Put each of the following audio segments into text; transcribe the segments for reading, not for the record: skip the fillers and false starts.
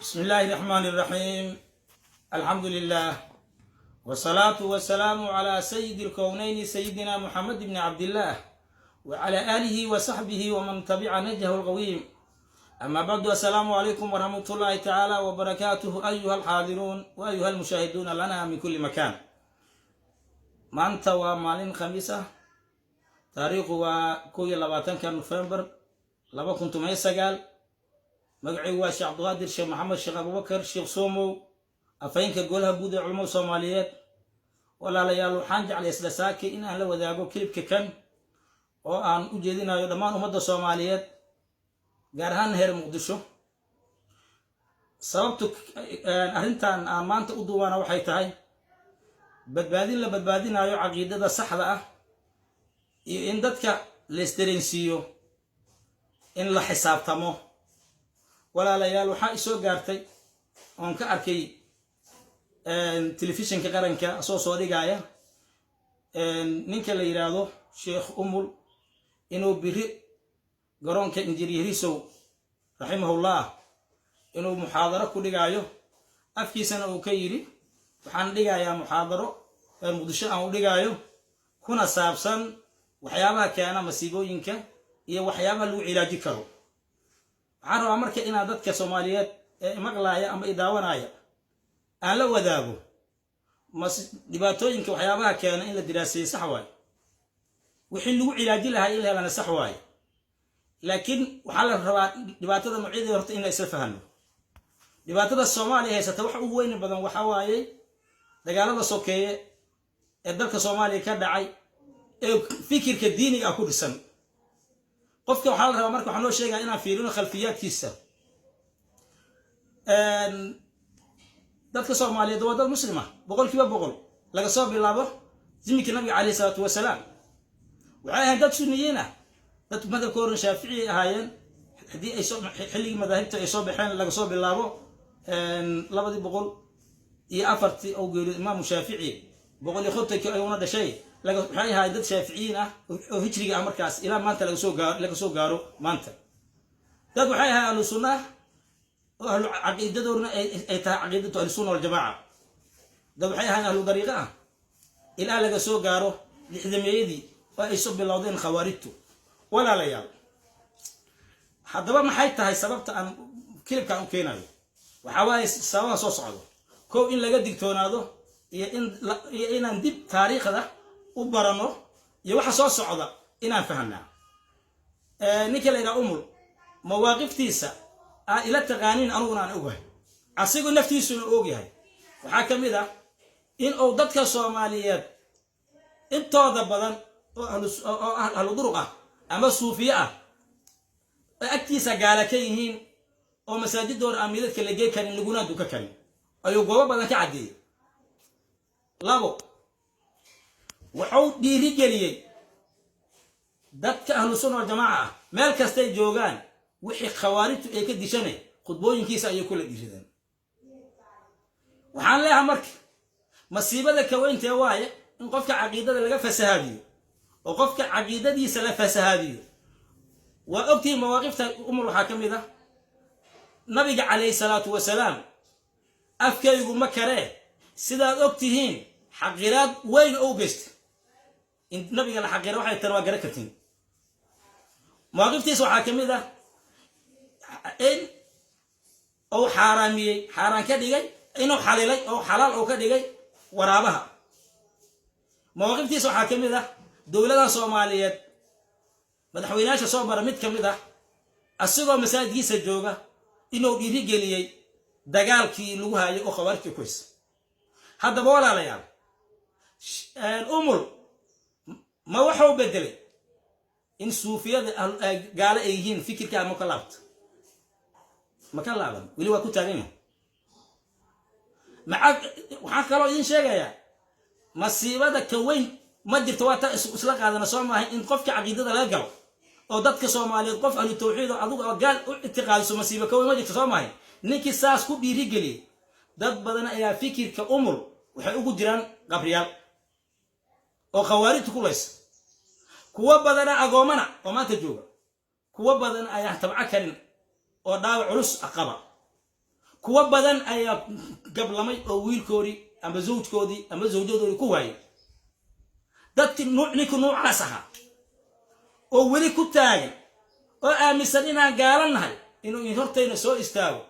بسم الله الرحمن الرحيم. الحمد لله والصلاة والسلام على سيد الكونين سيدنا محمد بن عبد الله وعلى آله وصحبه ومن تبع نهجه القويم. أما بعد، السلام عليكم ورحمة الله تعالى وبركاته أيها الحاضرون وأيها المشاهدون لنا من كل مكان. maanta waa maalin khamiis ah, taariikhu waa 12 November 2019. magacaygu waa Sheekh Abdulqaadir Sheekh Maxamed Sheekh Abubakar Sheekh Soomow, afayeenka golaha guud ee culimada Soomaaliyeed. walaalayaal, waxaan jeclay isla saakay in aan la wadaago klibka kan oo aan u jeedinayo dhammaan ummadda Soomaaliyeed, gaar ahaan heer Muqdisho. sababtu arrintan aan maanta u duubana waxay tahay badbaadin la badbaadinayo caqiidada saxda ah iyo in dadka la isdareensiiyo in la xisaabtamo. walaalayaal, waxaa isoo gaartay oon ka arkay telefishinka qaranka soo dhigaya ninka la yiraahdo Sheekh Umul inuu biri garoonka Injineer Yarisow rahimahullah inuu muxaadaro ku dhigayo. afkiisana uu ka yiri waxaan dhigayaa muxaadaro Muqdisho aan u dhigayo kuna saabsan waxyaabaha keena masiibooyinka iyo waxyaabaha lagu cilaaji karo. waxaan rabaa marka inaan dadka Soomaaliyeed ee maqlaaya ama idaawanaya aan la wadaago dhibaatooyinka waxyaabaha keena in la diraaseeyo sax waay, wixii lagu cilaaji lahaa in la helana sax waay, laakiin waxaa la rabaa dhibaatada noocyada horta in la isla fahmo. dhibaatada Soomaaliya haysata waxa ugu weyn badan waxa waaye dagaalada sokeeye ee dalka Soomaaliya ka dhacay ee fikirka diiniga ah ku dhisan. qofka waxaa la rabaa marka waxaan loo sheegaa inaan fiirino khalfiyaadkiisa. dadka Soomaaliyeed waa dad muslima boqolkiiba boqol laga soo bilaabo zimikii nabiga calayhi salaatu wasalaam. waxay ahayd dad sunniyiin ah, dad madhabkooda Shaafici ahaayeen. haddii ay xilligii madaahibta ay soo baxeen laga soo bilaabo 204 oo geeriyo Imaamu Shaafici 150 ayuuna dhashay. waxay ahayd dad Shaaficiyiin ah oo hijriga ah markaas ilaa maanta laga soo gaaro maanta. dad waxay ahayd ahlu sunnah oo ahlu caqiidadoodna ay tahay caqiidatu ahlu sunna wal jamaa. dad waxay ahayd ahlu dariiqa ah ilaa laga soo gaaro lixdameeyadii oo ay soo bilowdeen khawaarijtu. walaalayaal, haddaba maxay tahay sababta aan kilibkan u keenayo? waxa waaye sababa soo socdo. kow, in laga digtoonaado iyo inaan dib taariikhda u barano iyo waxa soo socda inaan fahanaa. ninka la yiraahdo Umul mawaaqiftiisa ila taqaaniin anuguna aan ogahay, asigu naftiisuna ogyahay. waxaa ka mid ah in uu dadka Soomaaliyeed intooda badan oo ahlu duruq ah ama suufiye ah agtiisa gaala ka yihiin oo masaajidooda aan midadka la geey karin laguna duka karin ayuu goobo badan ka cadeeyay. labo, wuxuu dhiirigeliyey dadka ahlu sunna wal jamaa ah meel kastay joogaan wixii khawaarijtu ay ka dishanay khudbooyinkiisa ayay kula dhiiradeen. waxaan leeyahay marka masiibada ka weynta waaye in qofka caqiidada laga fasahaadiyo oo qofka caqiidadiisa la fasahaadiyo. waa ogtiin mawaaqifta Umul waxaa ka mid ah nabiga calayhi salaatu wasalaam afkaygu ma karee sidaad ogtihiin xaqiraad weyn oo geysta. in nabiga la xaqira waxay tan waa gara kartiin. mawaaqiftiisa waxaa ka mid ah in uu xaaraan ka dhigay, inuu xalilay oo xalaal uu ka dhigay waraabaha. mawaaqiftiisa waxaa ka mid ah dowladaha Soomaaliyeed madaxweynayaasha soo bara mid ka mid ah asigoo masaajidkiisa jooga inuu dhiirigeliyey dagaalkii lagu haayay oo khawaarijta ku haysa. haddaba walaalayaal, Umul ma waxuu bedelay in suufiyada gaala ay yihiin fikirka ama ka laabta? ma ka laaban, weli waa ku taagan yahay. waxaan kaloo idin sheegayaa masiibada ka weyn ma jirto. waa taa isla qaadana soo maahay in qofka caqiidada laga galo oo dadka Soomaaliyeed qof ahlu tawxiid oo adigu gaal u ictiqaadiso masiibo ka weyn ma jirto soo maahay. ninkii saas ku dhiirigeliyey dad badan ayaa fikirka Umul waxay ugu jiraan qabriyaal oo khawaarijtu ku leysa. kuwa badan agoomana oo maanta jooga, kuwa badan ayaa tabca karin oo dhaawac culus qaba. kuwa badan ayaa gablamay oo wiilkoodii ama zawjkoodii ama zawjadoodii ku waayay dadkii ninka noocaas ahaa oo weli ku taagan oo aaminsan inaan gaalanahay inuu in hortayna soo istaago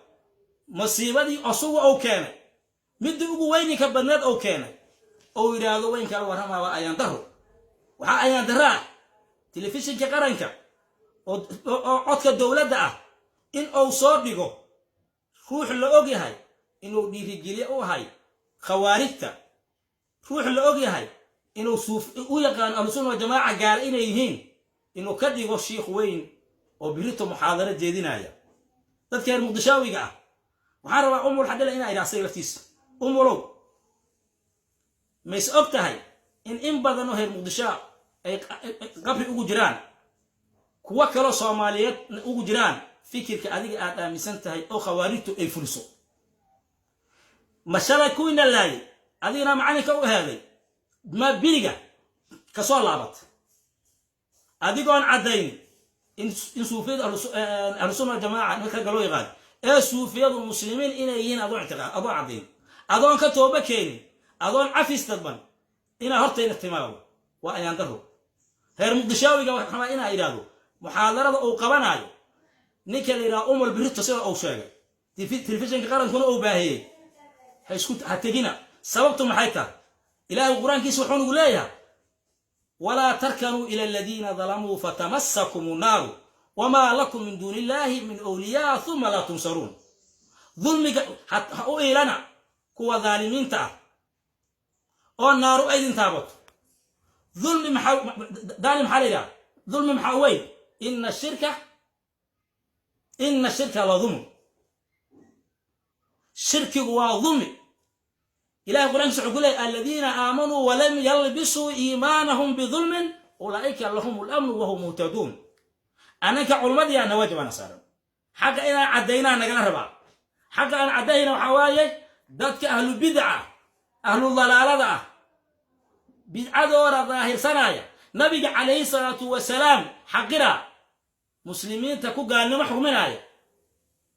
masiibadii asugu oo keenay mid ugu weyninka badneed oo keenay oo yiraahdo weynka waramaaba ayaan daro waxa ayaan daraa telefishinka qaranka oo codka dawladda ah in uu soo dhigo ruux la og yahay inuu dhiirigeliye u ahay khawaarijta ruux la og yahay inuu u yaqaan ahlusunna jamaaca gaar inay yihiin inuu ka dhigo sheekh weyn oo birito muxaadaro jeedinaya dadka reer muqdishaawiga ah waxaan rabaa umul xadala inay raasay laftiisa umulow mays og tahay in badan oo reer muqdishaa ay qabri ugu jiraan kuwa kale Soomaaliyeed ugu jiraan fikirka adiga aad aaminsan tahay oo khawaarijtu ay fuliso mashala kuina laay adigana macalinka u ahaaday ma biriga ka soo laabat adigoon cadayn in suufiyada ahlusunna jamaaca marka galoo yaqaan ee suufiyadu muslimiin inay yihiin adoo ictiqaad adoo cadayn adoon ka tooba keenin adoon cafis dadban ina hortayna timaado waa ayaan daro reer muqdishaawiga waxa ina iraado muxaadarada uu qabanayo ninka leeyahay umul birito sida uu sheegay telefishinka qarankuna uu baahiyay haysku hategina sababtu maxay tahay ilaahay quraankiisa wuxuu ugu leeyahay wala tarkanu ila alladina zalamu fatamassakumun nar wama lakum min dunillahi min awliya thumma la tunsarun dhulmiga hatta ilana kuwa zalimiinta oo naaru aydin taabato ظلم دالم حاليا ظلم محاوي إن الشركة لظلم شرك وظلم إلهي قرآن سعقول الذين آمنوا ولم يلبسوا إيمانهم بظلم أولئك لهم الأمن وهم مهتدون أنا كعلماء أنا واجب أنا صار حق إنا عدينا نقل ربع حق أنا عدينا وحواي ذاتك أهل البدعة أهل الضلالة بدعة ظاهر سنايا نبي عليه الصلاة والسلام حقرا مسلمين تكو قال نمحو من آية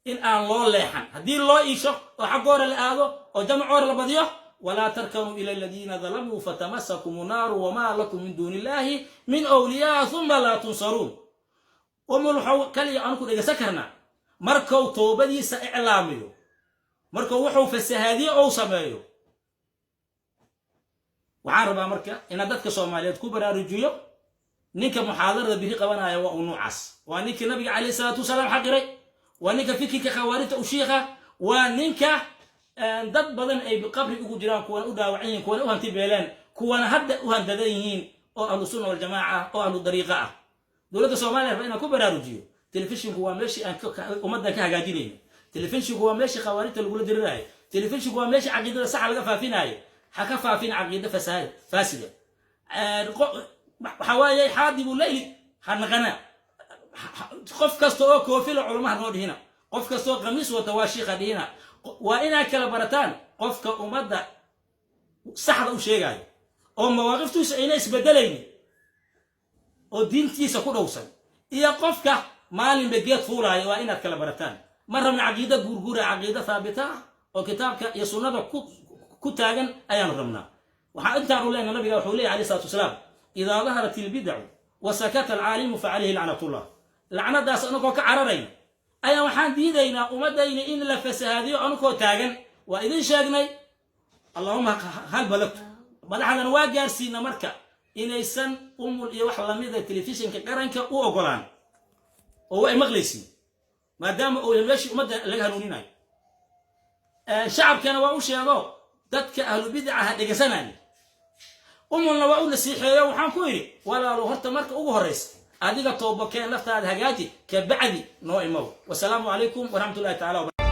إن الله ليحن هدي الله إيشو وحقور الآذو وجمعور البضيو ولا تركنوا إلى الذين ظلموا فتمسكم النار وما لكم من دون الله من أولياء ثم لا تنصرون وملحو كلي أنكو إذا سكرنا مركو توبدي سإعلاميو مركو وحو فالسهادي أو سمايو waxaan rabaa marka in dadka Soomaaliyeed ku baraarujiyo ninka muxaadarada bixi qabanaya waa nuucas waa ninka nabiga kaleey salaatu wasalaam xaqiray waa ninka fikirka khawaarijta u sheekha waa ninka dad badan ay qabri ugu jiraan kuwa u dhaawaceen kuwa u hanti beelaan kuwa hadda u handadan yihiin oo ahlu sunna wal jamaa oo ahlu dariiqa ah dawladda Soomaaliyeed waa in ku baraarujiyo telefishinku waa meeshii aan ummadda ka hagaajinayno telefishinku waa meeshii khawaarijta lagu dirirayo telefishinku waa meeshii aqoonta sax laga faafinayo حكفى فين عقيدة فاسدة حوايا حادي الليل هنغنى قف كستو كوفي العلماء نود هنا قف كستو قميص وتواشيخ هنا وإنا كالبرتان قف كأمد سحر أو شيء جاي أو مواقف تسعين بدليني أو دين تيسا كل أوصل إيا قف ك مال بجيت فورا وإنا كالبرتان مرة من عقيدة جورجورة عقيدة ثابتة أو كتاب يسونا كتاجن أيام رمنا وحأنت أقول لنا النبي وحولي عليه الصلاة والسلام إذا ظهرت البدع وسكت العالم فعليه لعنة الله لعنة داس أنكو كعررين أيام حان ديدينا ومدين إن لفس هذه أنكو تاجن وإذا شاقني اللهم هل بلغت بل حدا نواجر سينا مركا إن يسن الإيوح لميذا التلفزيون كقرنك وأقران وهو مغلسي ما دام يمشي مدى لقها نونيناي شعب كان وأوشي هذا dadka ahlu bid'ah dhageysanay umulna waa u nasiixeeyo waxaan ku yiri walaalo horta marka ugu horeysa adiga tooba keen laftaada hagaaji ka bacdi noo imow wassalaamu alaykum wa rahmatullahi ta'ala